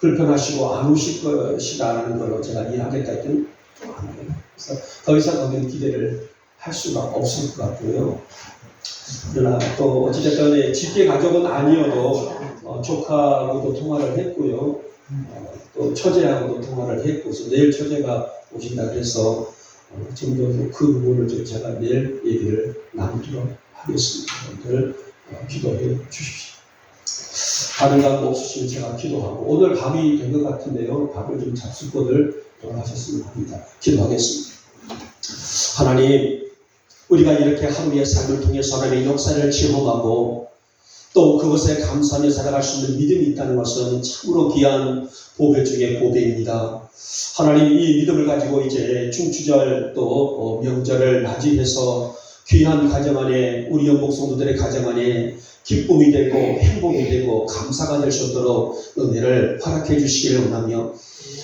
불편하시고 안 오실 것이라는 걸로 제가 이해하겠다 했더니 또 안 해요. 그래서 더 이상 거기는 기대를 할 수가 없을 것 같고요. 그러나 또 어찌됐든 직계 가족은 아니어도 조카하고도 통화를 했고요. 또 처제하고도 통화를 했고, 그래서 내일 처제가 오신다 그래서 좀 더 그 부분을 좀 제가 내일 얘기를 나누도록 하겠습니다. 여러분들 기도해 주십시오. 다른 각 없으시면 제가 기도하고, 오늘 밥이 된 것 같은데요. 밥을 좀 잡수고들 하셨으면 합니다. 기도하겠습니다. 하나님, 우리가 이렇게 하루의 삶을 통해서 하나님의 역사를 체험하고 또 그것에 감사하며 살아갈 수 있는 믿음이 있다는 것은 참으로 귀한 보배 중의 보배입니다. 하나님, 이 믿음을 가지고 이제 중추절 또 명절을 맞이해서 귀한 가정 안에, 우리 영복 성도들의 가정 안에 기쁨이 되고 행복이 되고 감사가 될 수 있도록 은혜를 허락해 주시기를 원하며,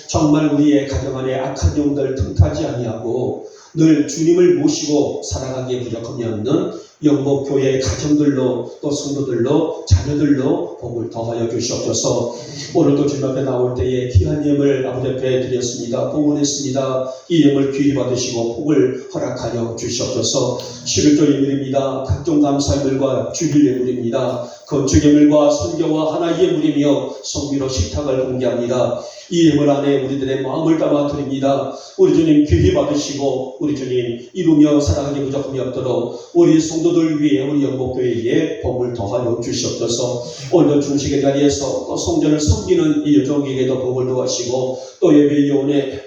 정말 우리의 가정 안에 악한 영들 틈타지 아니하고 늘 주님을 모시고 살아가기에 부족함이 없는 영복교회 가정들로 또 성도들로 자녀들로 복을 더하여 주시옵소서. 오늘도 주님 앞에 나올 때에 귀한 예물 아버지 앞에 드렸습니다. 봉헌했습니다. 이 예물 귀히 받으시고 복을 허락하여 주시옵소서. 11조 예물입니다. 각종 감사 예물과 주일 예물입니다. 건축 예물과 선교와 하나 예물이며 성비로 식탁을 공개합니다. 이 예물 안에 우리들의 마음을 담아 드립니다. 우리 주님 귀히 받으시고 우리 주님 이루며 살아가기 부족함이 없도록 우리 성도들 위해, 우리 영복교회에 복을 더하여 주시옵소서. 오늘도 중식의 자리에서 또 성전을 섬기는 이 여종에게도 복을 더하시고, 또 예배위원회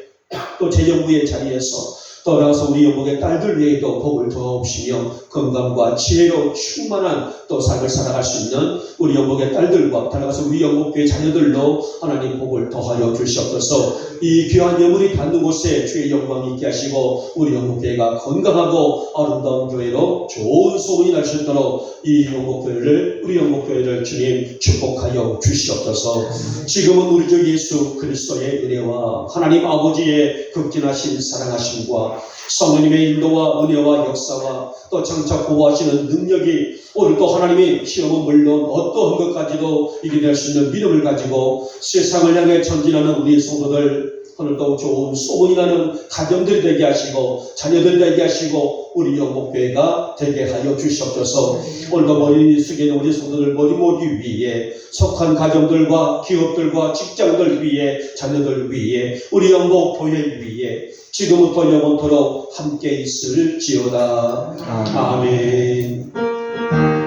또 재정부의 자리에서 떠나서 우리 영국의 딸들 외에도 복을 더하옵시며 건강과 지혜로 충만한 또 삶을 살아갈 수 있는 우리 영국의 딸들과 따라가서 우리 영국교회 자녀들로 하나님 복을 더하여 주시옵소서. 이 귀한 영혼이 닿는 곳에 주의 영광이 있게 하시고 우리 영국교회가 건강하고 아름다운 교회로 좋은 소문이 날 수 있도록 이 영국교회를 우리 영국교회를 주님 축복하여 주시옵소서. 지금은 우리 주 예수 그리스도의 은혜와 하나님 아버지의 극진하신 사랑하심과 성령님의 인도와 은혜와 역사와 또 장차 보호하시는 능력이 오늘도 하나님이 시험은 물론 어떠한 것까지도 이겨낼 수 있는 믿음을 가지고 세상을 향해 전진하는 우리 성도들 오늘도 좋은 소문이 나는 가정들이 되게 하시고 자녀들이 되게 하시고 우리 영국교회가 되게 하여 주시옵소서. 오늘도 머리 숙이는 우리 성도들 머리 모기 위에 속한 가정들과 기업들과 직장들 위에 자녀들 위에 우리 영국교회 위에 지금부터 영원토록 함께 있을지어다. 아멘.